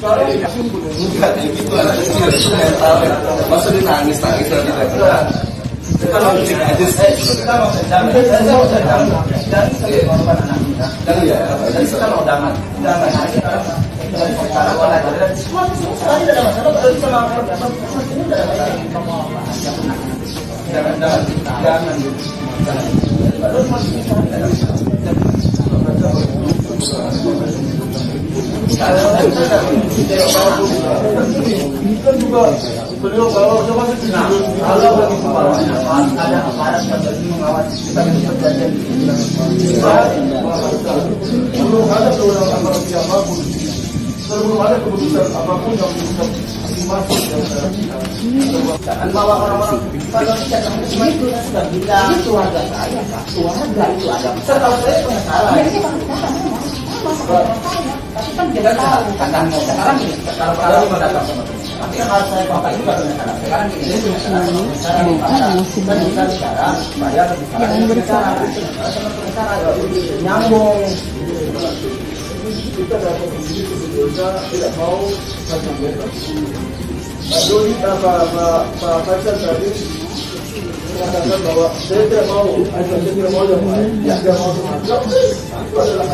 gitu anak kecil itu mental ya. Masa dia nangis kalau cek aja jangan ya kalau jangan kan juga beliau kalau coba kalau bagi kepalanya ada aparat yang mengawasi kita berjanjian belum ada kewenangan aparat siapapun sebelum ada keputusan apapun yang bisa masuk jangan bawa orang-orang kalau tidak itu sudah bilang keluarga saya keluarga itu ada kalau saya pengacara tapi kan kita tahu kadang sekarang ini kalau mau datang sama tapi yang harus saya pakai juga dengan sekarang ini kita bisa bicara supaya berbicara nyambung kita dapat begitu sebetulnya tidak mau Dodi Pak Faisal tadi mengatakan bahwa saya tidak mau tidak mau itu adalah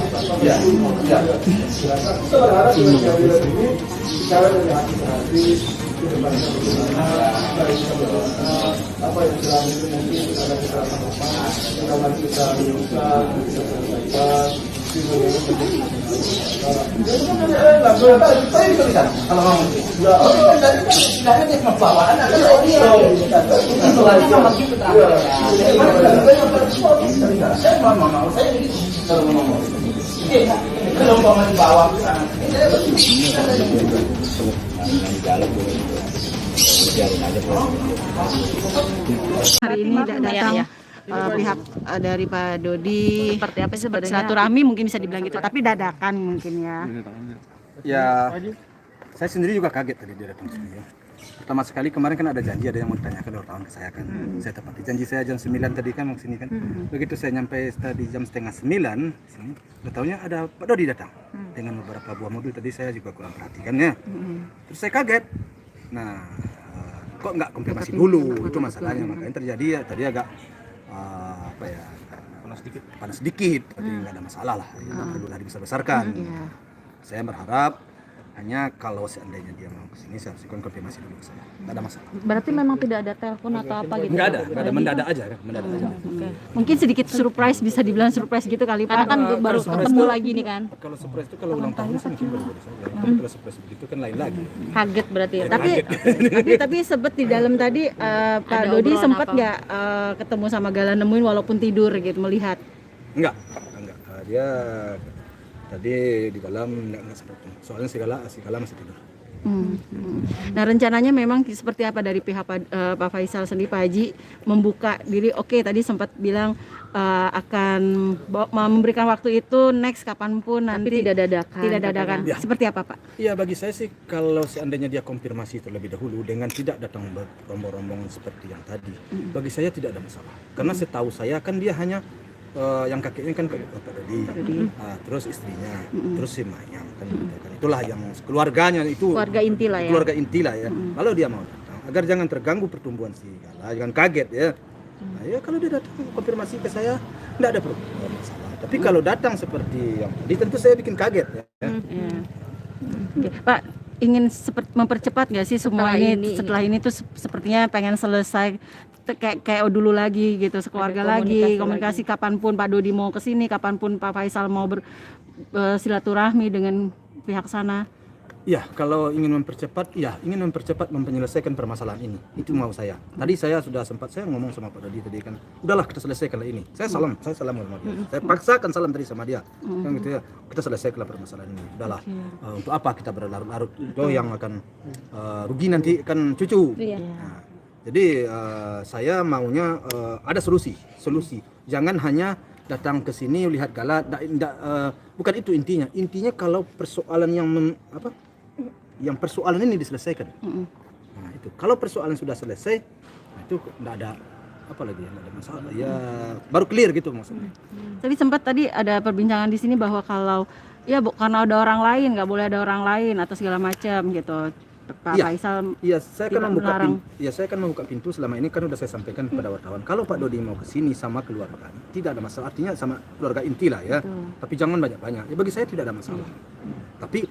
kita berharap dengan kehadiran ini bicara dari hati ke hati ke depan apa yang selama ini mungkin ada kita sama kita menyukai kita selesaikan saya bisa bicara kalau kamu tidak ada pembawaan hari ini datang pihak dari Pak Dodi seperti apa sih silaturahmi mungkin bisa dibilang gitu, tapi dadakan mungkin ya. Ya, saya sendiri juga kaget tadi dia datang sini ya. Pertama sekali kemarin kan ada janji, ada yang mau ditanyakan wartawan ke saya kan. Saya tepati janji saya jam 9 tadi kan mau sini kan. Begitu saya nyampe tadi jam setengah 9 sini, taunya ada Pak Dodi datang dengan beberapa buah mobil. Tadi saya juga kurang perhatikan ya. Terus saya kaget. Nah, kok nggak konfirmasi dulu, itu masalahnya. Makanya terjadi ya tadi agak apa ya, panas sedikit, tapi nggak ada masalah lah, nggak perlu lah dibesar-besarkan. Saya berharap hanya kalau seandainya dia mau kesini saya harus konfirmasi dulu ke saya, nggak ada masalah. Berarti memang tidak ada telepon atau apa gitu? Nggak ada, mendadak aja kan, mendadak aja. Mungkin sedikit surprise, bisa dibilang surprise gitu kali Pak, kan baru ketemu lagi nih kan. Kalau surprise itu kalau ulang tahun sih mungkin baru saja, kalau surprise begitu kan lain lagi. Kaget berarti ya, tapi sebet di dalam tadi Pak Dodi sempat nggak ketemu sama Gala, nemuin walaupun tidur gitu, melihat? Enggak, dia tadi di dalam nggak sempat, soalnya si Gala masih tidur. Nah rencananya memang seperti apa dari pihak Pak Faisal sendiri, Pak Haji membuka diri? Oke, tadi sempat bilang akan memberikan waktu itu next kapanpun nanti, tidak dadakan. Ya. Seperti apa Pak? Iya, bagi saya sih kalau seandainya dia konfirmasi terlebih dahulu dengan tidak datang berombong-rombong seperti yang tadi, bagi saya tidak ada masalah. Karena setahu saya kan dia hanya yang kakeknya kan Pak Dodi, terus istrinya, terus si Mayang kan, itulah yang keluarganya itu, keluarga inti lah ya. Kalau dia mau datang, agar jangan terganggu pertumbuhan si Gala, jangan kaget ya. Nah, ya kalau dia datang konfirmasi ke saya, tidak ada masalah. Tapi kalau datang seperti yang tadi, tentu saya bikin kaget ya. Pak, ingin mempercepat nggak sih semua setelah ini tuh sepertinya pengen selesai kayak dulu lagi gitu, sekeluarga lagi, komunikasi kapanpun Pak Dodi mau kesini, kapanpun Pak Faisal mau bersilaturahmi dengan pihak sana. Ya, kalau ingin mempercepat, menyelesaikan permasalahan ini, itu mau saya. Tadi saya sudah sempat ngomong sama Pak Dodi tadi kan, udahlah kita selesaikan ini. Saya salam sama dia. Saya paksakan salam tadi sama dia, kan gitu ya. Kita selesaikan permasalahan ini. Udahlah, untuk apa kita berlarut-larut? Itu yang akan rugi nanti kan cucu. Nah, jadi saya maunya ada solusi. Jangan hanya datang ke sini lihat Gala, bukan itu intinya. Intinya kalau persoalan yang persoalan ini diselesaikan. Nah, itu kalau persoalan sudah selesai, itu tidak ada apa lagi, tidak ada masalah. Ya baru clear gitu maksudnya. Tapi sempat tadi ada perbincangan di sini bahwa kalau Ya bu, karena ada orang lain, nggak boleh ada orang lain atau segala macam gitu. Pak Iya. Faisal Iya, saya kan tidak membuka melarang. pintu. Ya, saya kan membuka pintu selama ini kan udah saya sampaikan kepada wartawan. Kalau Pak Dodi mau ke sini sama keluarga, tidak ada masalah. Artinya sama keluarga inti lah ya. Betul. Tapi jangan banyak-banyak. Ya bagi saya tidak ada masalah. Tapi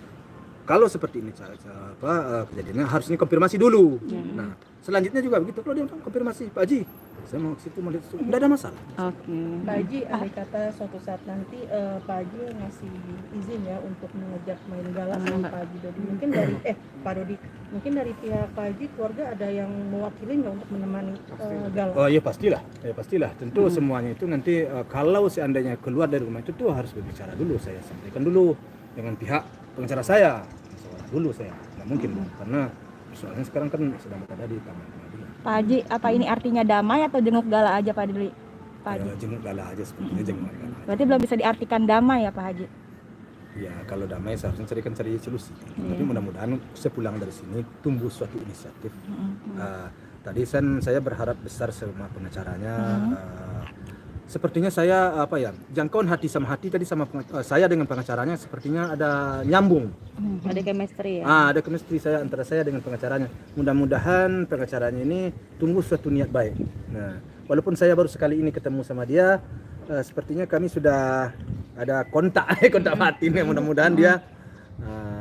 kalau seperti ini kejadiannya harusnya konfirmasi dulu. Nah, selanjutnya juga begitu. Kalau dia bilang konfirmasi, Pak Haji, saya mau ke situ, mau lihat itu, tidak ada masalah. Oke. Pak Haji, andai kata suatu saat nanti Pak Haji ngasih izin ya untuk mengejak main gala sama Mbak. Pak Haji Dodi, mungkin dari Pak Dodi, mungkin dari pihak Pak Haji keluarga ada yang mewakili nggak untuk menemani gala? Oh iya pastilah, ya pastilah. Tentu semuanya itu nanti kalau seandainya keluar dari rumah itu tuh harus berbicara dulu. Saya sampaikan dulu dengan pihak pengacara saya. Musyawarah dulu saya. Nggak mungkin dong, karena soalnya sekarang kan sedang berada di taman pengadilan. Pak Haji, apa ini artinya damai atau jenguk gala aja Pak Dodi? Pak Haji. Jenguk gala aja sepertinya jenguk gala. Berarti belum bisa diartikan damai ya Pak Haji? Ya kalau damai seharusnya cari solusi. Tapi mudah-mudahan sepulang dari sini tumbuh suatu inisiatif. Tadi saya berharap besar sama pengacaranya. Sepertinya saya jangkauan hati sama hati tadi sama saya dengan pengacaranya sepertinya ada nyambung. Ada chemistry ya? Ada chemistry saya antara saya dengan pengacaranya. Mudah-mudahan pengacaranya ini tumbuh suatu niat baik. Nah, walaupun saya baru sekali ini ketemu sama dia, sepertinya kami sudah ada kontak batin ya. Mudah-mudahan dia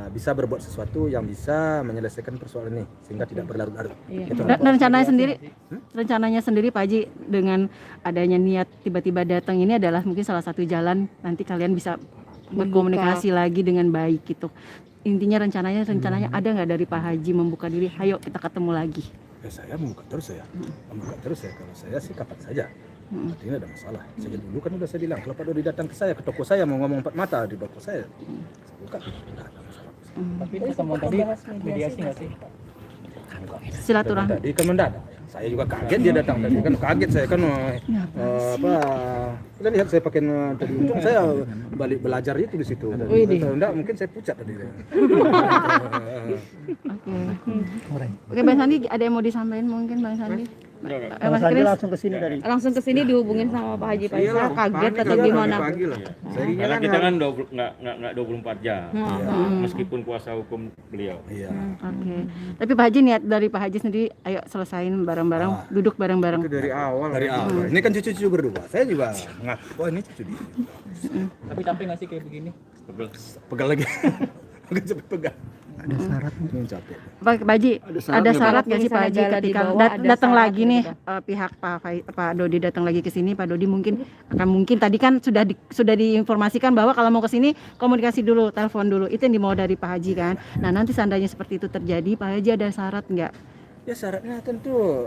bisa berbuat sesuatu yang bisa menyelesaikan persoalan ini sehingga tidak berlarut-larut. Gitu. Dan rencananya sendiri Pak Haji dengan adanya niat tiba-tiba datang ini adalah mungkin salah satu jalan nanti kalian bisa berkomunikasi lagi dengan baik gitu. Intinya rencananya ada nggak dari Pak Haji membuka diri, ayo kita ketemu lagi? Ya saya membuka terus saya. Kalau saya sih kapan saja. Artinya ada masalah. Sejak dulu kan udah saya bilang kalau Pak Dodi datang ke saya ke toko saya mau ngomong empat mata di toko saya buka, tidak ada masalah. Tapi pertemuan tadi mediasi nggak sih? Silaturahmi. Tadi kan mendadak. Saya juga kaget dia datang tadi kan kaget saya kan kita lihat saya pakai tadi untung saya balik belajar itu di situ. Kalau enggak mungkin saya pucat tadi. Oke Bang Sandi, ada yang mau disampaikan mungkin Bang Sandi? Mas Kris Langsung ke sini dihubungin sama Pak Haji Faisal, kaget atau gimana? Karena kita kan nggak 24 jam, meskipun kuasa hukum beliau. Iya. Oke. Tapi Pak Haji niat dari Pak Haji sendiri, ayo selesain bareng-bareng, duduk bareng-bareng. Itu dari awal. Ini kan cucu-cucu berdua. Saya juga ngaku, wah ini cucu dia. Tapi capek nggak sih kayak begini? Pegal lagi. Agak cepet pegal. Ada syaratnya. Capek. Pak Haji, ada syarat nggak sih Pak Haji Misalnya ketika di bawah ada datang syarat lagi nih gitu. pihak Pak Dodi datang lagi ke sini, Pak Dodi mungkin tadi kan sudah diinformasikan bahwa kalau mau ke sini komunikasi dulu, telepon dulu. Itu yang dimau dari Pak Haji kan. Nah, nanti seandainya seperti itu terjadi, Pak Haji ada syarat nggak? Ya syaratnya tentu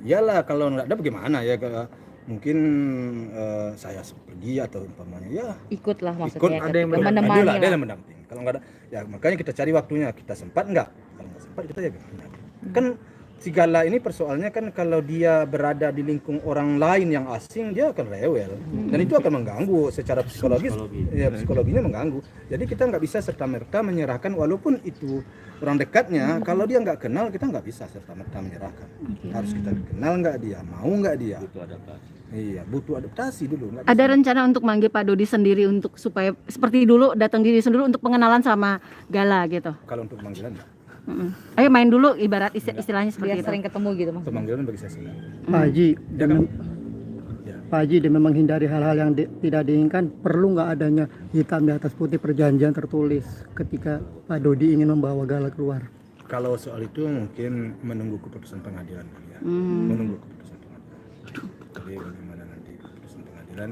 iyalah kalau nggak ada bagaimana ya mungkin saya pergi atau umpamanya ya Ikutlah ikut maksudnya. ada yang menemani ada lah. yang mendampingi. Kalau nggak ada ya makanya kita cari waktunya, kita sempat nggak, kalau nggak sempat kita ya kan si Gala ini persoalannya kan kalau dia berada di lingkung orang lain yang asing dia akan rewel dan itu akan mengganggu secara psikologis ya psikologinya mengganggu. Jadi kita nggak bisa serta-merta menyerahkan walaupun itu orang dekatnya, kalau dia nggak kenal kita nggak bisa serta-merta menyerahkan. Harus kita kenal nggak dia, mau nggak dia. Butuh adaptasi. Iya, butuh adaptasi dulu. Nggak Ada bisa. rencana untuk manggil Pak Dodi sendiri untuk supaya seperti dulu datang diri sendiri untuk pengenalan sama Gala gitu. Kalau untuk pemanggilan nggak. Ayo main dulu ibarat istilahnya seperti Biar itu. sering ketemu gitu mas. Pemanggilan bagi saya senang. Pak Haji, Ya. Pak Haji dengan menghindari hal-hal yang tidak diinginkan, perlu nggak adanya hitam di atas putih perjanjian tertulis ketika Pak Dodi ingin membawa Gala keluar? Kalau soal itu mungkin menunggu keputusan pengadilan kali ya. Menunggu keputusan pengadilan. Jadi bagaimana nanti keputusan pengadilan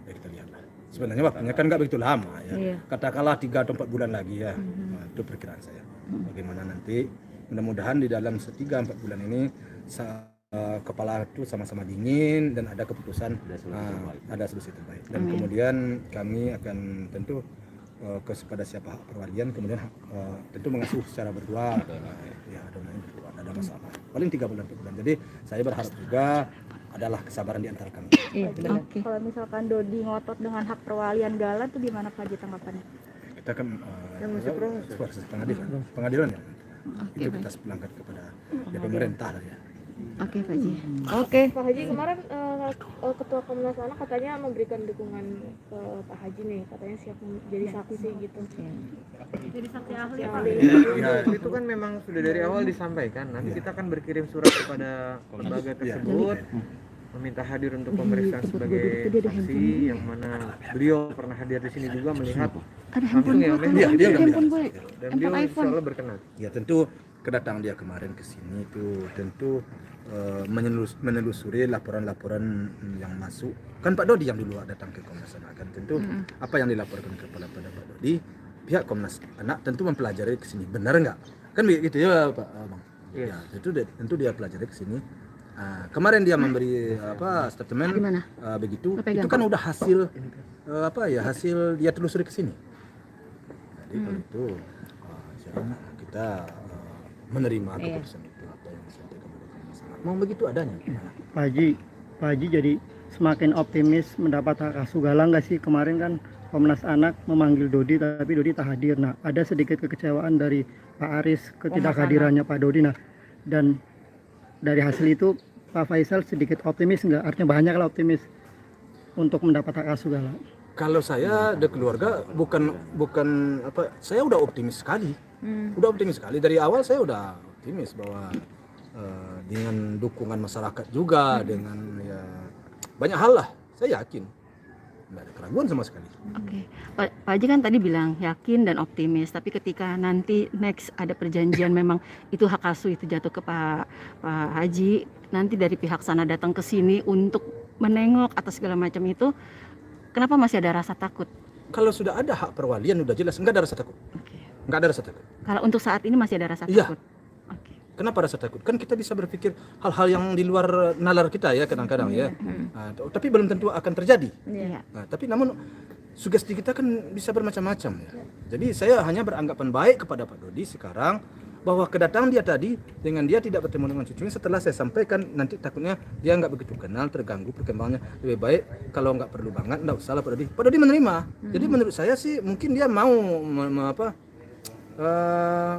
ya kita lihatlah. Sebenarnya waktunya kan nggak begitu lama ya. Katakanlah 3 atau 4 bulan lagi ya. Nah, itu perkiraan saya. Bagaimana nanti mudah-mudahan di dalam 3-4 bulan ini kepala itu sama-sama dingin dan ada keputusan ada solusi terbaik. Dan kemudian kami akan tentu kepada siapa hak perwalian kemudian tentu mengasuh secara berdua ya adonannya berdua ada masalah paling 3 bulan 4 bulan. Jadi saya berharap juga adalah kesabaran di antara kami. Oke. Kalau misalkan Dodi ngotot dengan hak perwalian Gala tuh gimana Pak Haji tanggapannya? Kita kan proses pengadilan ya itu kita sepelangkat kepada ya pemerintah lah ya. Oke, Pak Haji. Oke, Pak Haji kemarin Ketua Komnas Anak katanya memberikan dukungan ke Pak Haji nih, katanya siap jadi saksi gitu. Jadi saksi ahli. Ya, itu kan memang sudah dari awal disampaikan. Nanti kita akan berkirim surat kepada lembaga tersebut meminta hadir untuk pemeriksaan sebagai saksi, yang mana beliau pernah hadir di sini juga melihat langsung ya, Om. Iya, dia udah bilang. Dan beliau insya Allah berkenan. Ya tentu kedatangan dia kemarin ke sini itu tentu menelusuri laporan-laporan yang masuk. Kan Pak Dodi yang dulu datang ke Komnas Anak, kan tentu apa yang dilaporkan kepada Pak Dodi, pihak Komnas Anak tentu mempelajari ke sini benar enggak? Kan begitu ya Pak Bang. Ya, tentu dia pelajari ke sini. Kemarin dia memberi statement begitu, itu kan udah hasil hasil dia telusuri ke sini. Jadi kalau itu kita menerima keputusan itu apa yang disampaikan oleh Komnas Anak. Mau begitu adanya. Pak Haji jadi semakin optimis mendapat hak asuh Galang nggak sih? Kemarin kan Komnas Anak memanggil Dodi tapi Dodi tak hadir. Nah, ada sedikit kekecewaan dari Pak Aris ketidakhadirannya Pak Dodi. Nah, dan dari hasil itu Pak Faisal sedikit optimis nggak? Artinya banyak lah optimis untuk mendapat hak asuh Galang. Kalau saya ada keluarga bukan saya udah optimis sekali. Udah optimis sekali dari awal, saya udah optimis bahwa dengan dukungan masyarakat juga dengan ya banyak hal lah, saya yakin nggak ada keraguan sama sekali. Oke, Pak Haji kan tadi bilang yakin dan optimis, tapi ketika nanti next ada perjanjian memang itu hak asuh itu jatuh ke Pak Haji, nanti dari pihak sana datang ke sini untuk menengok atas segala macam itu, kenapa masih ada rasa takut? Kalau sudah ada hak perwalian udah jelas, nggak ada rasa takut. Nggak ada rasa takut. Kalau untuk saat ini masih ada rasa Iya. takut? Oke. Kenapa rasa takut? Kan kita bisa berpikir hal-hal yang di luar nalar kita ya kadang-kadang ya. Tapi belum tentu akan terjadi. Iya. Tapi namun sugesti kita kan bisa bermacam-macam ya. Jadi saya hanya beranggapan baik kepada Pak Dodi sekarang bahwa kedatangan dia tadi dengan dia tidak bertemu dengan cucunya, setelah saya sampaikan nanti takutnya dia nggak begitu kenal, terganggu perkembangannya, lebih baik kalau nggak perlu banget nggak usah lah Pak Dodi. Pak Dodi menerima. Jadi menurut saya sih mungkin dia mau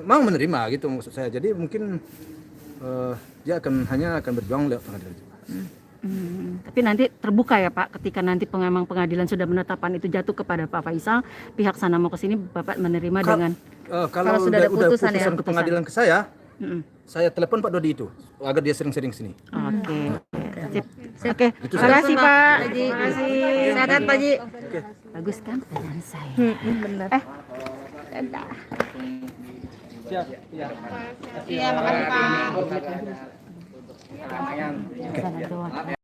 menerima gitu maksud saya. Jadi mungkin dia hanya akan berjuang lewat pengadilan. Tapi nanti terbuka ya Pak, ketika nanti pengadilan sudah menetapkan itu jatuh kepada Pak Faisal, pihak sana mau ke sini, Bapak menerima dengan kalau sudah ada udah putusan putusan ya, ke pengadilan ke saya, saya telepon Pak Dodi itu agar dia sering-sering ke sini. Oke. Sip. Oke, terima kasih Pak. Terima kasih. Sehat Pak Haji. Bagus kan pertanyaan saya? Benar. Iya, makasih Pak. Sana doang.